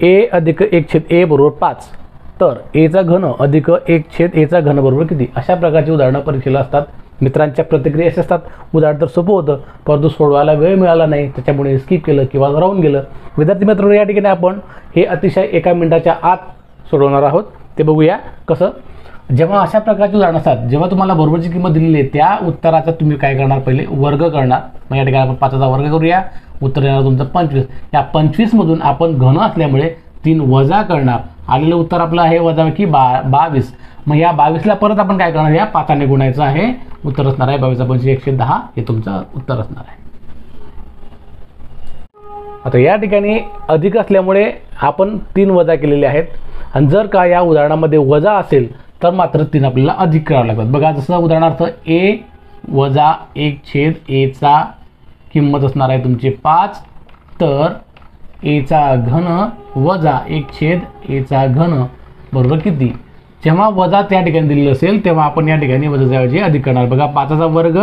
ए अधिक 1/a बरोबर 5, तर एचा घन अधिक 1/aचा घन बरोबर किती? अशा प्रकारची उदाहरणं परीक्षेला असतात. मित्रांच्या प्रतिक्रिया असे असतात. उदाहरण तर सोपं होतं, परंतु सोडवायला वेळ मिळाला नाही, त्याच्यामुळे स्किप केलं किंवा राहून गेलं. विद्यार्थी मित्रांनो, या ठिकाणी आपण हे अतिशय 1 मिनिटाच्या आत सोडवणार आहोत. ते बघूया कसं. जेव्हा अशा प्रकारची उदाहरणं असतात, जेव्हा तुम्हाला बरोबरची किंमत दिलेली आहे, त्या उत्तराचा तुम्ही काय करणार? पहिले वर्ग करणार. मग या ठिकाणी आपण 5चा वर्ग करूया. उत्तर येणार तुमचं 25. या 25 मधून आपण घन असल्यामुळे 3 वजा करणार. आलेलं उत्तर आपलं आहे वजाबाकी 22. मग या 22ला परत आपण काय करणार? या 5ने गुणायचं आहे. उत्तर असणार आहे 22/110 हे तुमचं उत्तर असणार आहे. आता या ठिकाणी अधिक असल्यामुळे आपण 3 वजा केलेले आहेत. आणि जर का या उदाहरणामध्ये वजा असेल तर मात्र 3 आपल्याला अधिक करावं लागतात. बघा, जसं उदाहरणार्थ a वजा 1/aचा किंमत असणार आहे तुमची 5, तर एचा घन वजा 1/aचा घन बरोबर किती? जेव्हा वजा त्या ठिकाणी दिलेलं असेल तेव्हा आपण या ठिकाणी वजाऐवजी अधिक करणार. बघा, 5चा वर्ग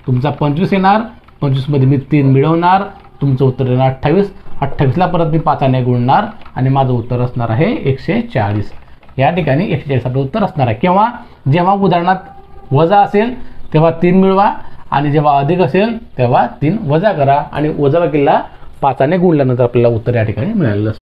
तुमचा 25 येणार. 25 मध्ये मी 3 मिळवणार. तुमचं उत्तर येणार 28. 28ला परत मी 5ने गुणणार आणि माझं उत्तर असणार आहे 140. या ठिकाणी 140 आपलं उत्तर असणार आहे. केव्हा? जेव्हा उदाहरणात वजा असेल तेव्हा 3 मिळवा आणि जेव्हा अधिक असेल तेव्हा 3 वजा करा आणि वजाबाकीला 5ने गुणल्यानंतर आपल्याला उत्तर या ठिकाणी मिळालेलं असतं.